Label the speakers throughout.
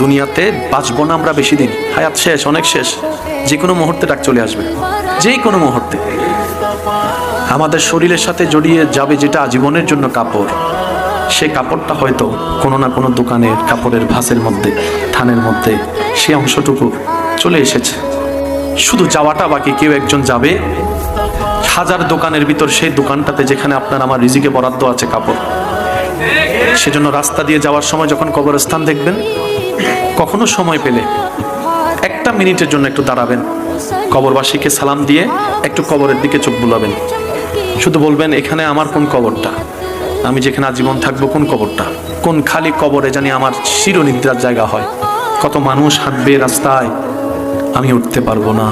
Speaker 1: দুনিয়াতে বাঁচবো না আমরা বেশি দিন, হায়াত শেষ, অনেক শেষ। যে কোনো মুহূর্তে ডাক চলে আসবে, যে কোনো মুহূর্তে। আমাদের শরীরের সাথে জড়িয়ে যাবে যেটা আজীবনের জন্য কাপড়, সে কাপড়টা হয়তো কোনো না কোনো দোকানের কাপড়ের ভাঁজের মধ্যে, থানের মধ্যে সে অংশটুকু চলে এসেছে। শুধু যাওয়াটা বাকি। কেউ একজন যাবে হাজার দোকানের ভিতর সেই দোকানটাতে যেখানে আপনার আমার রিজিকে বরাদ্দ আছে কাপড়। সেজন্য রাস্তা দিয়ে যাওয়ার সময় যখন কবরস্থান দেখবেন, কখনো সময় পেলে একটা মিনিটের জন্য একটু দাঁড়াবেন, কবরবাসীকে সালাম দিয়ে একটু কবরের দিকে চোখ বুলাবেন। শুধু বলবেন, এখানে আমার কোন কবরটা, আমি যেখানে আজীবন থাকবো কোন কবরটা, কোন খালি কবরে জানি আমার চিরনিদ্রার জায়গা হয়। কত মানুষ হাঁটবে রাস্তায়, আমি উঠতে পারবো না,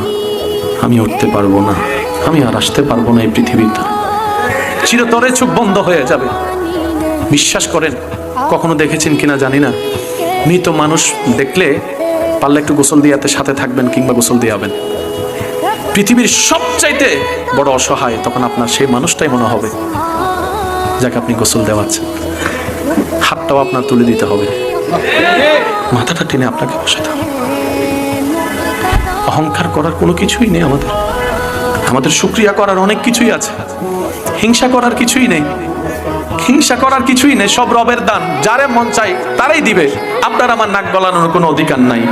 Speaker 1: আমি উঠতে পারবো না, আমি আর আসতে পারবো না এই পৃথিবীতে। চিরতরে চোখ বন্ধ হয়ে যাবে। বিশ্বাস করেন, কখনো দেখেছেন কিনা জানি না, মৃত মানুষ দেখলে পারলে একটু গোসল দিয়ে সাথে থাকবেন কিংবা গোসল দিয়ে যাবেন। পৃথিবীর সবচাইতে বড় অসহায় তখন আপনার সেই মানুষটাই মনে হবে যাকে আপনি গোসল দেওয়াচ্ছেন। হাতটাও আপনার তুলে দিতে হবে, মাথাটা টেনে আপনাকে বসাতে হবে। অহংকার করার কোনো কিছুই নেই আমাদের। আমাদের শুকরিয়া করার অনেক কিছুই আছে, হিংসা করার কিছুই নেই। হিংসা করার কিছুই নেই, সব রবের দান, যারে মন চাই তারাই দিবে। আপনার আমার নাক গলানোর কোনো অধিকার নাই।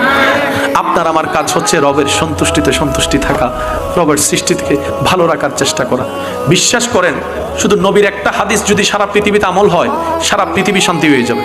Speaker 1: আপনার আমার কাজ হচ্ছে রবের সন্তুষ্টিতে সন্তুষ্টি থাকা, রবের সৃষ্টিকে ভালো রাখার চেষ্টা করা। বিশ্বাস করেন, শুধু নবীর একটা হাদিস যদি সারা পৃথিবীতে আমল হয়, সারা পৃথিবী শান্তি হয়ে যাবে।